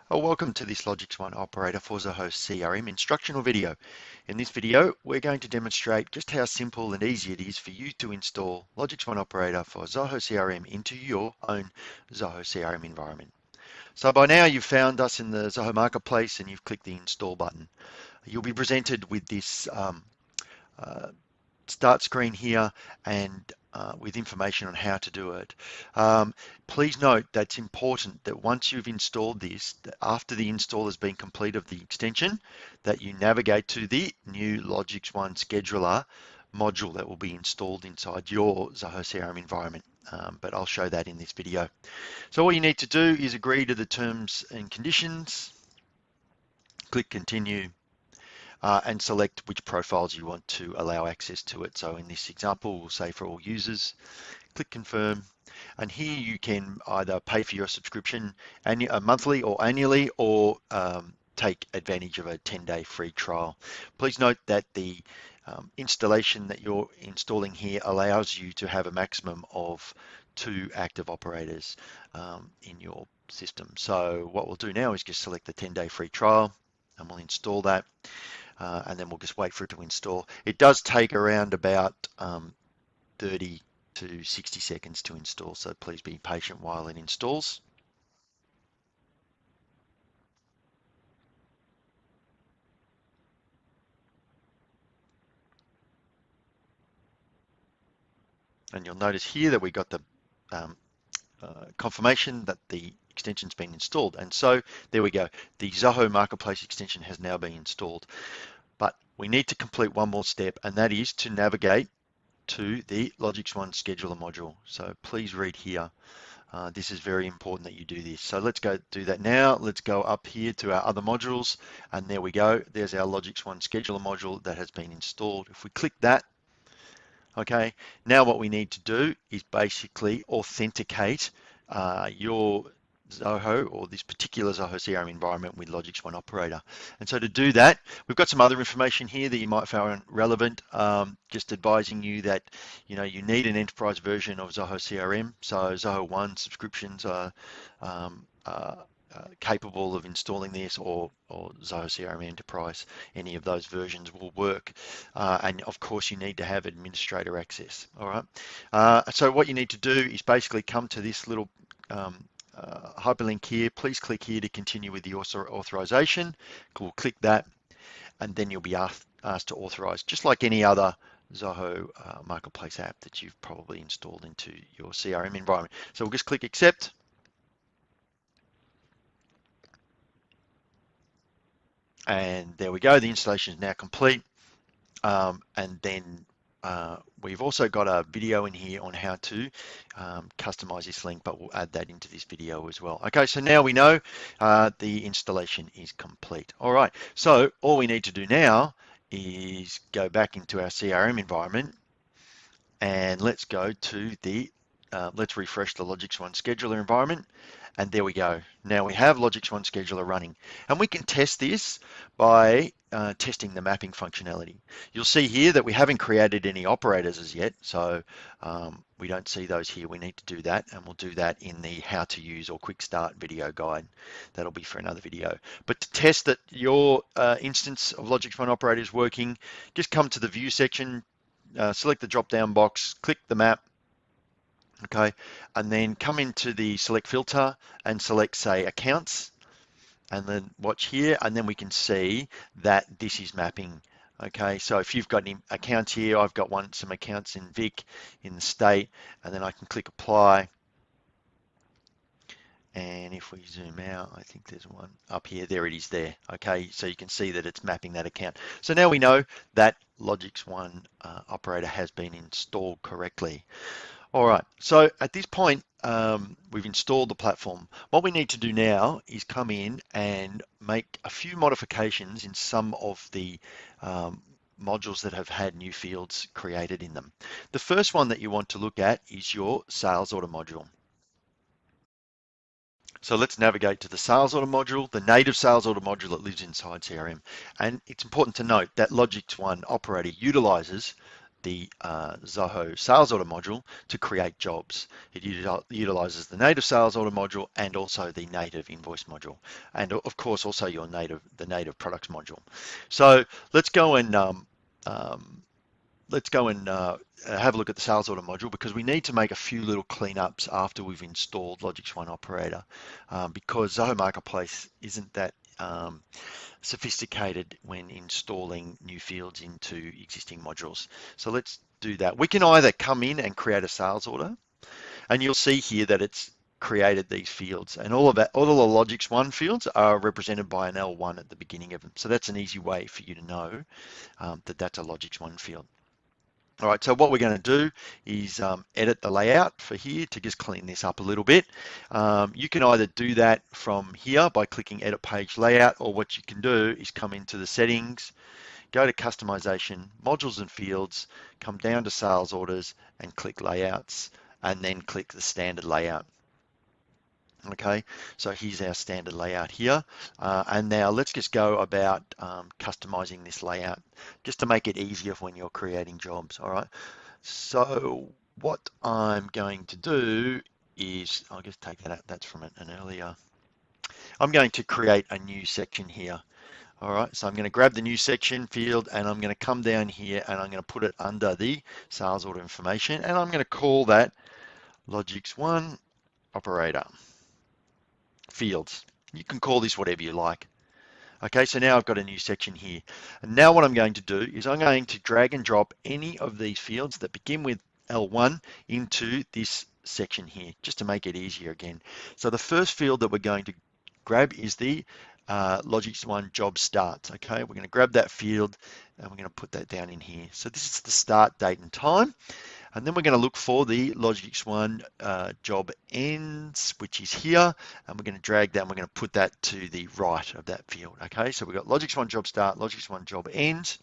Welcome to this LogixOne Operator for Zoho CRM instructional video. In this video, we're going to demonstrate just how simple and easy it is for you to install LogixOne Operator for Zoho CRM into your own Zoho CRM environment. So by now you've found us in the Zoho Marketplace and you've clicked the install button. You'll be presented with this start screen here and with information on how to do it. Please note that it's important that once you've installed this, after the install has been complete of the extension, that you navigate to the new LogixOne Scheduler module that will be installed inside your Zoho CRM environment. But I'll show that in this video. So all you need to do is agree to the terms and conditions, click continue, and select which profiles you want to allow access to it. So in this example, we'll say for all users, click confirm, and here you can either pay for your subscription monthly or annually, or take advantage of a 10-day free trial. Please note that the installation that you're installing here allows you to have a maximum of 2 active operators in your system. So what we'll do now is just select the 10-day free trial and we'll install that. And then we'll just wait for it to install. It does take around about 30 to 60 seconds to install, so please be patient while it installs. And you'll notice here that we got the confirmation that the extension's been installed. And so there we go. The Zoho Marketplace extension has now been installed. But we need to complete one more step, and that is to navigate to the LogixOne Scheduler module. So please read here. This is very important that you do this. So let's go do that now. Let's go up here to our other modules, and there we go. There's our LogixOne Scheduler module that has been installed. If we click that, okay, now what we need to do is basically authenticate your Zoho, or this particular Zoho CRM environment, with LogixOne Operator. And so to do that, we've got some other information here that you might find relevant. Just advising you that you need an enterprise version of Zoho CRM. So Zoho One subscriptions are capable of installing this, or Zoho CRM Enterprise. Any of those versions will work. And of course, you need to have administrator access. All right. So what you need to do is basically come to this little hyperlink here. Please click here to continue with the authorization. We'll click that, and then you'll be asked to authorize, just like any other Zoho Marketplace app that you've probably installed into your CRM environment. So we'll just click accept. And there we go. The installation is now complete. And then we've also got a video in here on how to customize this link, but we'll add that into this video as well. Okay, so now we know the installation is complete. All right, so all we need to do now is go back into our CRM environment, and let's go to the, let's refresh the LogixOne Scheduler environment. And there we go. Now we have LogixOne Scheduler running, and we can test this by testing the mapping functionality. You'll see here that we haven't created any operators as yet, so we don't see those here. We need to do that, and we'll do that in the how to use or quick start video guide. That'll be for another video. But to test that your instance of LogixOne Operator is working, just come to the view section, select the drop down box, click the map, okay, and then come into the select filter and select, say, accounts, and then watch here, and then we can see that this is mapping. Okay, so if you've got any accounts here, I've got some accounts in Vic, in the state, and then I can click apply. And if we zoom out, I think there's one up here. There it is there. Okay, so you can see that it's mapping that account. So now we know that LogixOne Operator has been installed correctly. All right, so at this point, we've installed the platform. What we need to do now is come in and make a few modifications in some of the modules that have had new fields created in them. The first one that you want to look at is your sales order module. So let's navigate to the sales order module, the native sales order module that lives inside CRM. And it's important to note that LogixOne Operator utilizes the Zoho Sales Order module to create jobs. It utilizes the native Sales Order module and also the native invoice module, and of course also the native products module. So let's go and have a look at the sales order module, because we need to make a few little cleanups after we've installed LogixOne Operator, because Zoho Marketplace isn't that sophisticated when installing new fields into existing modules. So let's do that. We can either come in and create a sales order, and you'll see here that it's created these fields, and all the LogixOne fields are represented by an L1 at the beginning of them. So that's an easy way for you to know that that's a LogixOne field. All right, so what we're going to do is edit the layout for here to just clean this up a little bit. You can either do that from here by clicking Edit Page Layout, or what you can do is come into the settings, go to Customization, Modules and Fields, come down to Sales Orders and click Layouts, and then click the standard layout. Okay, so here's our standard layout here. And now let's just go about customizing this layout just to make it easier when you're creating jobs. All right, so what I'm going to do is, I'll just take that out, that's from an earlier. I'm going to create a new section here. All right, so I'm going to grab the new section field, and I'm going to come down here and I'm going to put it under the sales order information, and I'm going to call that LogixOne Operator Fields. You can call this whatever you like. Okay, so now I've got a new section here. And now what I'm going to do is I'm going to drag and drop any of these fields that begin with L1 into this section here, just to make it easier again. So the first field that we're going to grab is the LogixOne job starts. Okay, we're going to grab that field and we're going to put that down in here. So this is the start date and time. And then we're going to look for the LogixOne job ends, which is here, and we're going to drag that and we're going to put that to the right of that field. Okay, so we've got LogixOne job start, LogixOne job ends,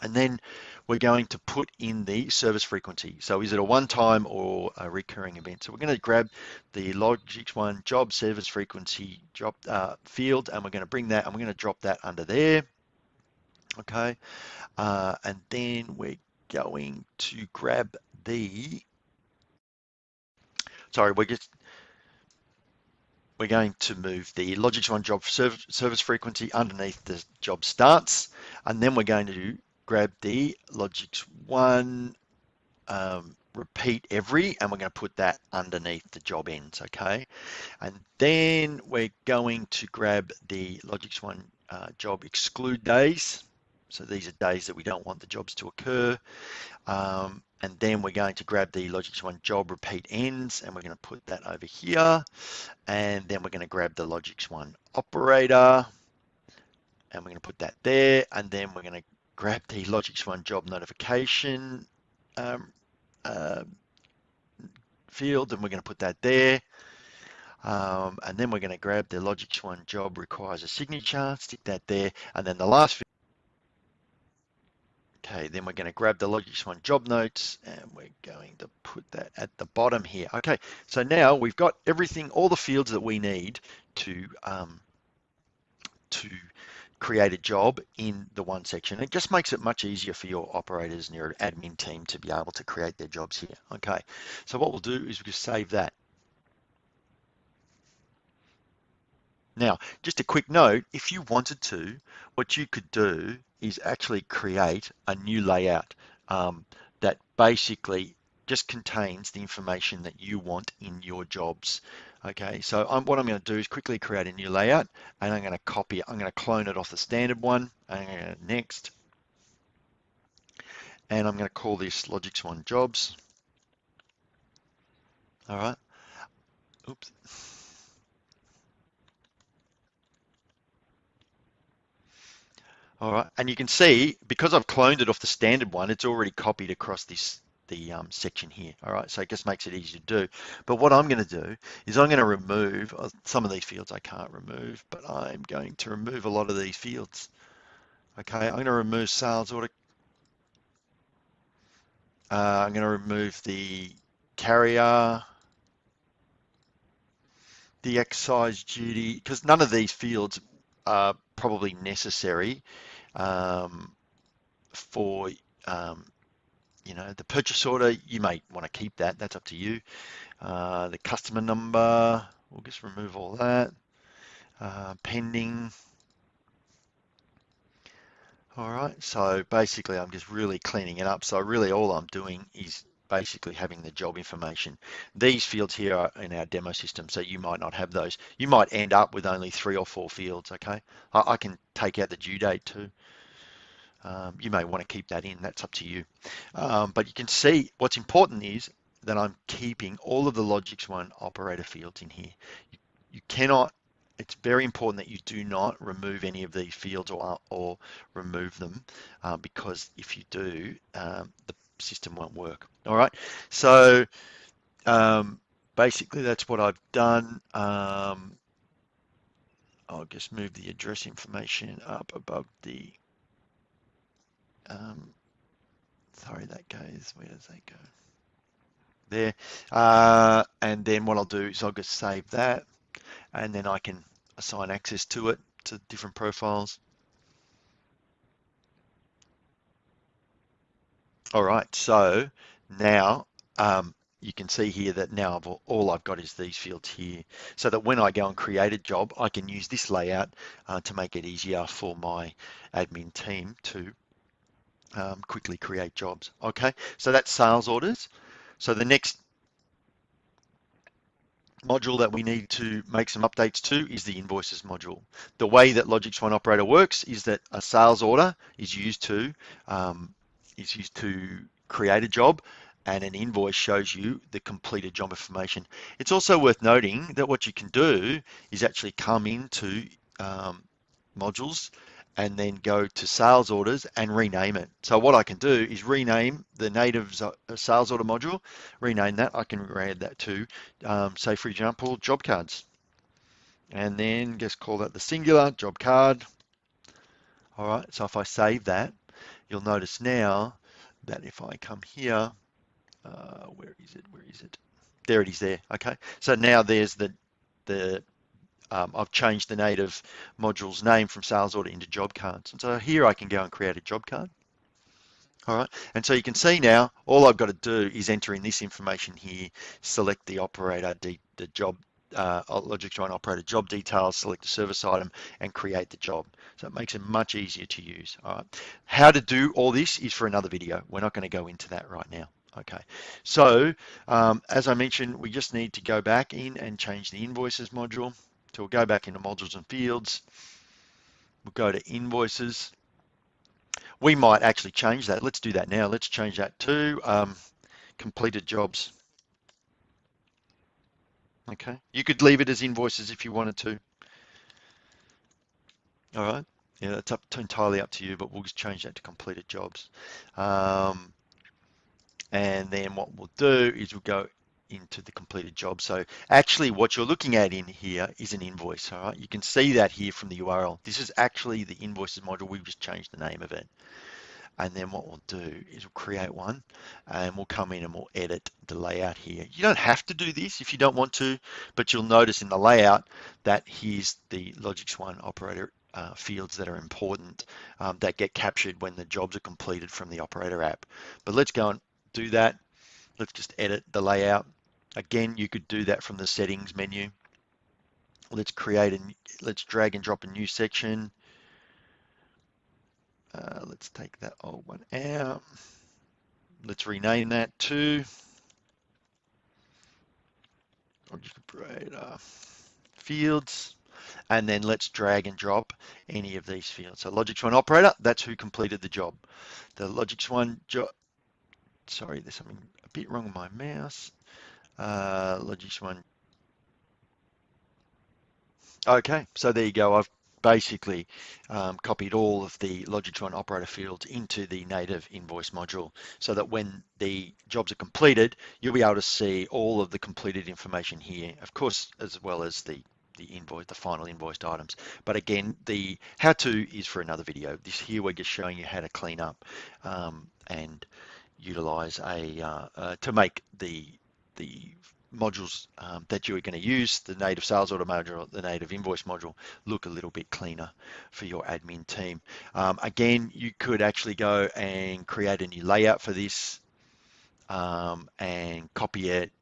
and then we're going to put in the service frequency. So is it a one-time or a recurring event? So we're going to grab the LogixOne job service frequency job field, and we're going to bring that and we're going to drop that under there. Okay, and then we're going to grab the, sorry, we're going to move the LogixOne job service frequency underneath the job starts, and then we're going to grab the LogixOne repeat every, and we're going to put that underneath the job ends. Okay, and then we're going to grab the LogixOne job exclude days. So these are days that we don't want the jobs to occur. And then we're going to grab the LogixOne job repeat ends, and we're going to put that over here. And then we're going to grab the LogixOne operator, and we're going to put that there. And then we're going to grab the LogixOne job notification field, and we're going to put that there. And then we're going to grab the LogixOne job requires a signature, stick that there. And then the last field. Okay, then we're going to grab the LogixOne job notes and we're going to put that at the bottom here. Okay, so now we've got everything, all the fields that we need to create a job in the one section. It just makes it much easier for your operators and your admin team to be able to create their jobs here. Okay, so what we'll do is we'll just save that. Now, just a quick note, if you wanted to, what you could do is actually create a new layout that basically just contains the information that you want in your jobs. Okay, so what I'm going to do is quickly create a new layout, and I'm going to copy it. I'm going to clone it off the standard one, and I'm going to next, and I'm going to call this LogixOne jobs. All right, oops. All right, and you can see, because I've cloned it off the standard one, it's already copied across the section here. All right, so it just makes it easy to do. But what I'm going to do is I'm going to remove some of these fields I can't remove, but I'm going to remove a lot of these fields. Okay, I'm going to remove sales order. I'm going to remove the carrier, the excise duty, because none of these fields are probably necessary for the purchase order, you may want to keep that. That's up to you. The customer number, we'll just remove all that. Pending. All right, so basically I'm just really cleaning it up. So really all I'm doing is basically having the job information. These fields here are in our demo system, so you might not have those. You might end up with only 3 or 4 fields, okay? I can take out the due date too. You may want to keep that in, that's up to you. But you can see what's important is that I'm keeping all of the LogixOne operator fields in here. You cannot, it's very important that you do not remove any of these fields or remove them because if you do, the system won't work. All right, so basically that's what I've done. I'll just move the address information up above the, sorry, that goes, where does that go? There, and then what I'll do is I'll just save that, and then I can assign access to it to different profiles. All right, so now you can see here that now all I've got is these fields here, so that when I go and create a job, I can use this layout to make it easier for my admin team to quickly create jobs. Okay, so that's sales orders. So the next module that we need to make some updates to is the invoices module. The way that LogixOne Operator works is that a sales order is used to create a job, and an invoice shows you the completed job information. It's also worth noting that what you can do is actually come into modules and then go to sales orders and rename it. So what I can do is rename the native sales order module, rename that. I can add that to, say for example, job cards. And then just call that the singular job card. All right, so if I save that, you'll notice now that if I come here, where is it? There it is there, okay? So now there's I've changed the native module's name from sales order into job cards. And so here I can go and create a job card. All right, and so you can see now, all I've got to do is enter in this information here, select the operator, the job, LogixOne operator job details, select the service item, and create the job. So it makes it much easier to use. All right, how to do all this is for another video. We're not going to go into that right now. Okay, so as I mentioned, we just need to go back in and change the invoices module. So we'll go back into modules and fields. We'll go to invoices. We might actually change that. Let's do that now. Let's change that to completed jobs. Okay, you could leave it as invoices if you wanted to. All right, yeah, that's entirely up to you, but we'll just change that to completed jobs. And then what we'll do is we'll go into the completed job. So actually what you're looking at in here is an invoice. All right, you can see that here from the URL. This is actually the invoices module. We've just changed the name of it. And then what we'll do is we'll create one, and we'll come in and we'll edit the layout here. You don't have to do this if you don't want to, but you'll notice in the layout that here's the LogixOne operator fields that are important that get captured when the jobs are completed from the operator app. But let's go and do that. Let's just edit the layout. Again, you could do that from the settings menu. Let's drag and drop a new section. Let's take that old one out. Let's rename that to operator fields, and then let's drag and drop any of these fields. So LogixOne operator, that's who completed the job. The LogixOne job, sorry, there's something a bit wrong with my mouse. LogixOne. Okay, so there you go. I've basically copied all of the LogixOne operator fields into the native invoice module so that when the jobs are completed, you'll be able to see all of the completed information here, of course, as well as the invoice, the final invoiced items. But again, the how-to is for another video. This here, we're just showing you how to clean up and utilize to make the modules that you are going to use, the native sales order module, the native invoice module, look a little bit cleaner for your admin team. Again, you could actually go and create a new layout for this. and copy it,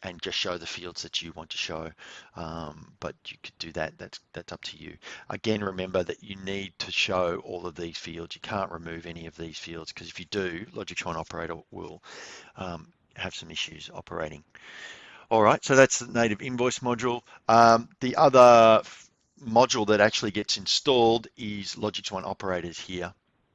and just show the fields that you want to show. But you could do that. That's up to you. Again, remember that you need to show all of these fields. You can't remove any of these fields, because if you do, LogixOne Operator will have some issues operating. All right, so that's the native invoice module. The other module that actually gets installed is LogixOne Operators here.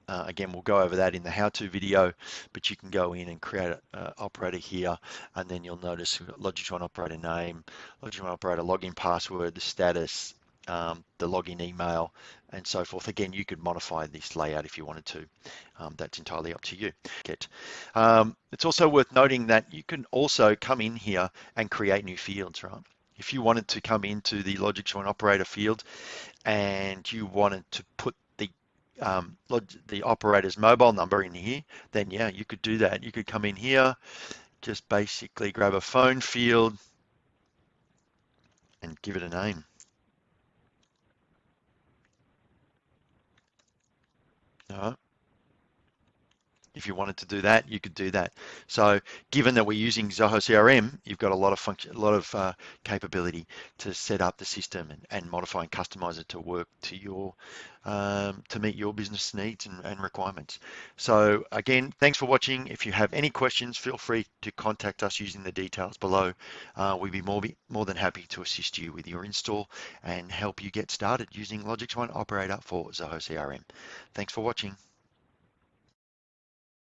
Again, we'll go over that in the how-to video, but you can go in and create an operator here, and then you'll notice we've got LogixOne Operator name, LogixOne Operator login password, the status, the login email, and so forth. Again, you could modify this layout if you wanted to. That's entirely up to you. It's also worth noting that you can also come in here and create new fields, right? If you wanted to come into the LogixOne Operator field and you wanted to put the operator's mobile number in here, then yeah, you could do that. You could come in here, just basically grab a phone field and give it a name. All right. If you wanted to do that, you could do that. So given that we're using Zoho CRM, you've got a lot of function, a lot of capability to set up the system and modify and customize it to work to your to meet your business needs and requirements. So again, thanks for watching. If you have any questions, feel free to contact us using the details below. We'd be more than happy to assist you with your install and help you get started using LogixOne Operator for Zoho CRM. Thanks for watching.